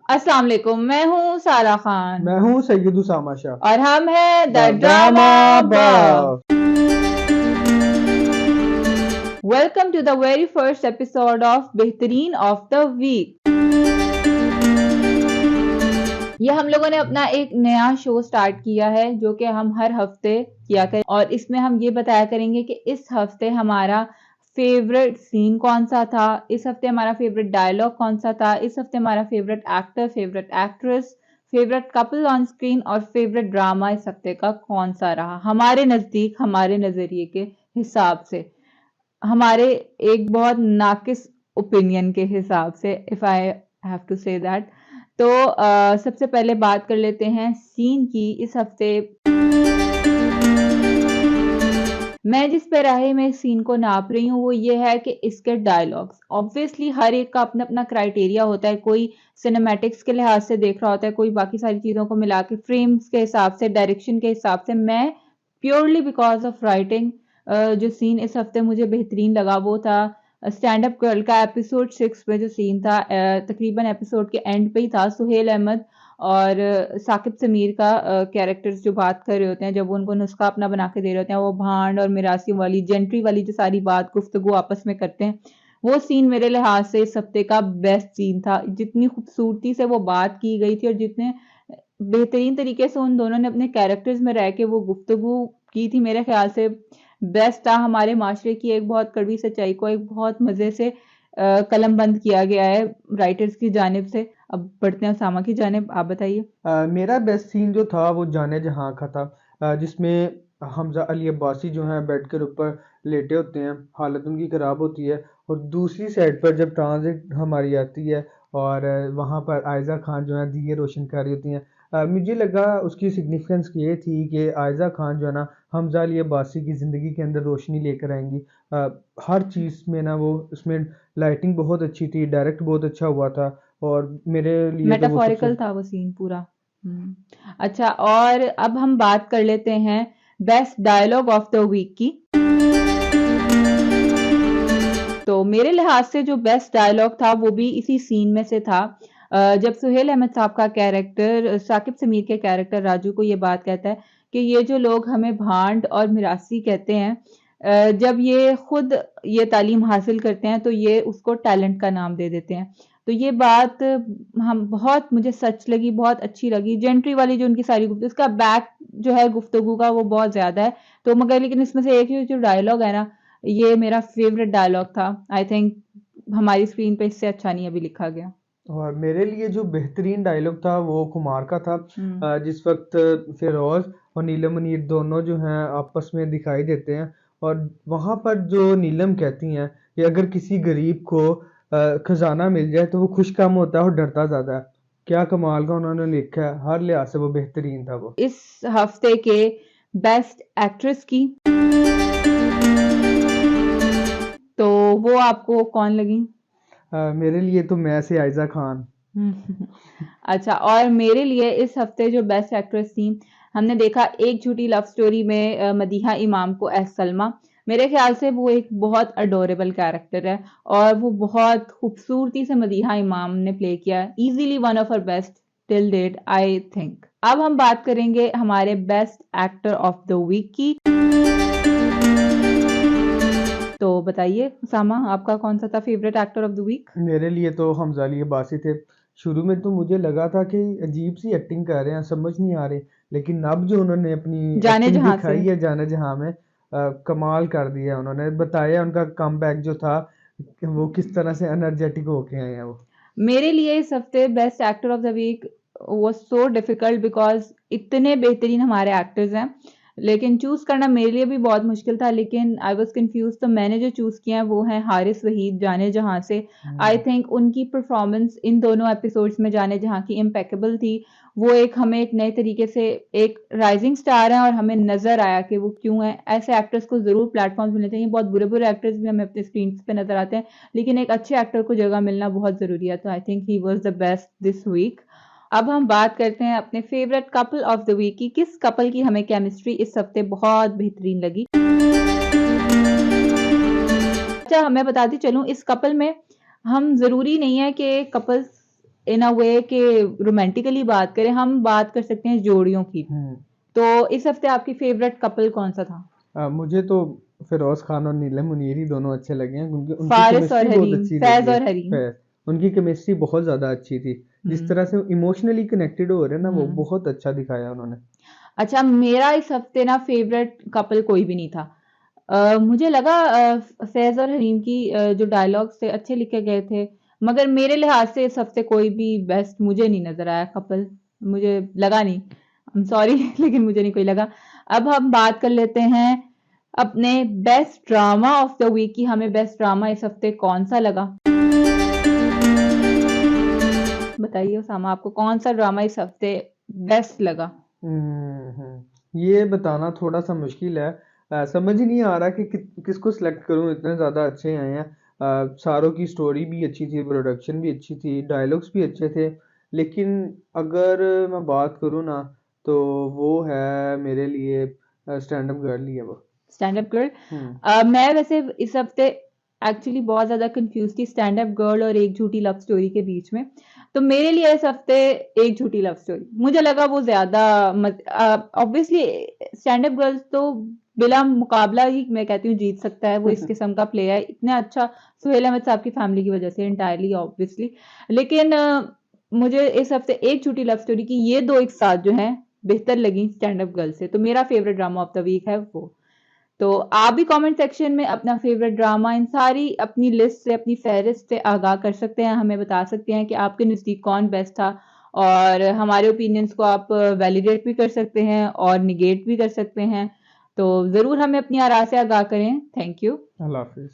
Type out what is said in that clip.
अस्सलाम वालेकुम, मैं हूँ सारा खान मैं हूँ सैयद उसामा शाह। और हम हैं the the drama drama buff. Buff. Welcome to the very first episode of बेहतरीन ऑफ द वीक। ये हम लोगों ने अपना एक नया शो स्टार्ट किया है जो कि हम हर हफ्ते किया करें और इसमें हम ये बताया करेंगे कि इस हफ्ते हमारा फेवरेट सीन कौन सा था, इस हफ्ते हमारा फेवरेट डायलॉग कौन सा था, इस हफ्ते हमारा favourite actor, favourite actress, favourite couple on screen और फेवरेट ड्रामा इस हफ्ते का कौन सा रहा हमारे नजदीक, हमारे नजरिए के हिसाब से, हमारे एक बहुत नाकिस ओपिनियन के हिसाब से, if I have to say that. तो सबसे पहले बात कर लेते हैं सीन की। इस हफ्ते मैं जिस पैराहे में इस सीन को नाप रही हूँ वो ये है कि इसके डायलॉग्स, ऑब्वियसली हर एक का अपना अपना क्राइटेरिया होता है। कोई सिनेमैटिक्स के लिहाज से देख रहा होता है, कोई बाकी सारी चीजों को मिला के फ्रेम्स के हिसाब से, डायरेक्शन के हिसाब से। मैं प्योरली बिकॉज ऑफ राइटिंग जो सीन इस हफ्ते मुझे बेहतरीन लगा वो था स्टैंड अप गर्ल का एपिसोड 6 में जो सीन था, तकरीबन एपिसोड के एंड पे ही था। सुहेल अहमद और साकिब समीर का कैरेक्टर्स जो बात कर रहे होते हैं, जब वो उनको नुस्खा अपना बना के दे रहे होते हैं, वो भांड और मिरासियों वाली जेंट्री वाली जो सारी बात गुफ्तगू आपस में करते हैं, वो सीन मेरे लिहाज से इस हफ्ते का बेस्ट सीन था। जितनी खूबसूरती से वो बात की गई थी और जितने बेहतरीन तरीके से उन दोनों ने अपने कैरेक्टर्स में रह के वो गुफ्तगू की थी, मेरे ख्याल से बेस्ट था। हमारे माशरे की एक बहुत कड़वी सच्चाई को एक बहुत मजे से कलम बंद किया गया है राइटर्स की जानिब से। अब बढ़ते हैं उसामा की जानिब, आप बताइए। मेरा बेस्ट सीन जो था वो जाने जहाँ का था, जिसमें हमजा अली अब्बासी जो हैं बेड के ऊपर लेटे होते हैं, हालत उनकी ख़राब होती है, और दूसरी साइड पर जब ट्रांजिट हमारी आती है और वहाँ पर आयज़ा खान जो है दिए रोशन कर रही होती हैं। मुझे लगा उसकी सिग्निफिकेंस ये थी कि आयज़ा खान जो है ना हमजा अली अब्बासी की ज़िंदगी के अंदर रोशनी लेकर आएंगी। हर चीज़ में ना वो उसमें लाइटिंग बहुत अच्छी थी, डायरेक्ट बहुत अच्छा हुआ था, और मेरे लिए तो वो सबसे मेटाफोरिकल था वो सीन पूरा। अच्छा, और अब हम बात कर लेते हैं best dialogue of the week की। तो मेरे लिहाज से जो बेस्ट डायलॉग था वो भी इसी सीन में से था। जब सुहेल अहमद साहब का कैरेक्टर साकिब समीर के कैरेक्टर राजू को ये बात कहता है कि ये जो लोग हमें भांड और मिरासी कहते हैं, जब ये खुद ये तालीम हासिल करते हैं तो ये उसको टैलेंट का नाम दे देते हैं। तो ये बात हम बहुत मुझे सच लगी, बहुत अच्छी लगी। जेंट्री वाली जो उनकी सारी गुफ्तगू, उसका बैक जो है गुफ्तगू का वो बहुत ज्यादा है, तो मगर लेकिन इसमें से एक ही जो डायलॉग है ना, ये मेरा फेवरेट डायलॉग था। आई थिंक हमारी स्क्रीन पे इससे अच्छा नहीं अभी लिखा गया। और मेरे लिए जो बेहतरीन डायलॉग था वो कुमार का था। जिस वक्त फिरोज और नीलम मुनीर दोनों जो हैं आपस में दिखाई देते हैं, और वहाँ पर जो नीलम कहती हैं कि अगर किसी गरीब को खजाना मिल जाए तो वो खुश कम होता है और डरता ज़्यादा है। क्या कमाल का उन्होंने लिखा है, हर लिहाज से वो बेहतरीन था वो। इस हफ्ते के बेस्ट एक्ट्रेस की, तो वो आपको कौन लगी? मेरे लिए तो मैं से आयजा खान। अच्छा, और मेरे लिए इस हफ्ते जो बेस्ट एक्ट्रेस थी, हमने देखा एक झूठी लव स्टोरी में मदीहा इमाम को एस सलमा। मेरे ख्याल से वो एक बहुत अडोरेबल कैरेक्टर है और वो बहुत खूबसूरती से मदीहा इमाम ने प्ले किया। Easily one of her best till date I think. अब हम बात करेंगे हमारे best actor of the week की। तो बताइए उसामा, आपका कौन सा था favourite actor of the week? मेरे लिए तो हमजा अली अब्बासी थे। शुरू में तो मुझे लगा था कि अजीब सी एक्टिंग कर रहे हैं, समझ नहीं आ रही, लेकिन अब जो उन्होंने अपनी जाने एक्टिंग जहां से। दिखाई है जाने जहां में, कमाल कर दिया। उन्होंने बताया उनका कमबैक जो था कि वो किस तरह से एनर्जेटिक होके आए हैं वो। मेरे लिए इस हफ्ते best actor of the week was so difficult because इतने बेहतरीन हमारे एक्टर्स हैं, लेकिन चूज करना मेरे लिए भी बहुत मुश्किल था। लेकिन आई वाज कंफ्यूज, तो मैंने जो चूज किया है वो है हारिस वहीद जाने जहां से। आई थिंक उनकी परफॉर्मेंस इन दोनों एपिसोड्स में जाने जहां की इम्पेकेबल थी। वो एक हमें एक नए तरीके से एक राइजिंग स्टार है और हमें नजर आया कि वो क्यों है। ऐसे एक्टर्स को जरूर प्लेटफॉर्म मिलने चाहिए। बहुत बुरे बुरे एक्टर्स भी हमें अपने स्क्रीन पे नजर आते हैं, लेकिन एक अच्छे एक्टर को जगह मिलना बहुत जरूरी है। तो I think he was the best this week. अब हम बात करते हैं अपने favourite couple of the week की। किस कपल की हमें केमिस्ट्री इस हफ्ते बहुत बेहतरीन लगी? अच्छा, मैं बताती चलूं, इस कपल में हम जरूरी नहीं है कि कपल्स इन अ वे कि रोमांटिकली बात करें, हम बात कर सकते हैं जोड़ियों की। तो इस हफ्ते आपकी फेवरेट कपल कौन सा था? मुझे तो फिरोज खान और नीलम मुनीर ही दोनों अच्छे लगे हैं क्योंकि उनकी फारिस और केमिस्ट्री बहुत हरीम, अच्छी फैज लगी है। और हरीम। उनकी केमिस्ट्री बहुत ज्यादा अच्छी थी। जिस तरह से इमोशनली कनेक्टेड हो रहे हैं ना वो हम्म। बहुत अच्छा दिखाया उन्होंने। अच्छा, मेरा इस हफ्ते ना फेवरेट कपल कोई भी नहीं था। मुझे लगा फैज और हरीम की जो डायलॉग्स थे अच्छे लिखे गए थे, मगर मेरे लिहाज से इस हफ्ते कोई भी बेस्ट मुझे नहीं नजर आया कपल। मुझे लगा नहीं, आई एम सॉरी लेकिन मुझे नहीं कोई लगा। अब हम बात कर लेते हैं अपने best drama of the week की। हमें बेस्ट ड्रामा इस हफ्ते कौन सा लगा? बताइए उसामा, आपको कौन सा ड्रामा इस हफ्ते बेस्ट लगा? ये बताना थोड़ा सा मुश्किल है। समझ ही नहीं आ रहा कि किसको सिलेक्ट करूं, इतने ज़्यादा अच्छे आए हैं। सारों की स्टोरी भी अच्छी थी, प्रोडक्शन भी अच्छी थी, डायलॉग्स भी अच्छे थे। लेकिन अगर मैं बात करूं ना तो वो है मेरे लिए स्टैंड अप गर्ल ही है वो। Stand up girl. हम्म। मैं वैसे इस हफ्ते एक्चुअली बहुत ज्यादा कंफ्यूज थी स्टैंड अप गर्ल और एक झूठी लव स्टोरी के बीच में। तो मेरे लिए इस हफ्ते एक झूठी लव स्टोरी मुझे लगा वो ज्यादा, ऑब्वियसली स्टैंड अप गर्ल्स तो बिला मुकाबला ही मैं कहती हूँ जीत सकता है, वो इस किस्म का प्ले है इतना अच्छा। सुहेल अहमद साहब की फैमिली की वजह से इंटायरली ऑब्वियसली। लेकिन मुझे इस हफ्ते एक झूठी लव स्टोरी की ये दो एक साथ जो है बेहतर लगी स्टैंड अप गर्ल से। तो मेरा favourite drama of the week है वो। तो आप भी कमेंट सेक्शन में अपना फेवरेट ड्रामा इन सारी अपनी लिस्ट से, अपनी फहरिस्त से आगाह कर सकते हैं, हमें बता सकते हैं कि आपके नज़दीक कौन बेस्ट था। और हमारे ओपिनियंस को आप वैलिडेट भी कर सकते हैं और निगेट भी कर सकते हैं। तो ज़रूर हमें अपनी आरा से आगाह करें। Thank you. Allah Hafiz.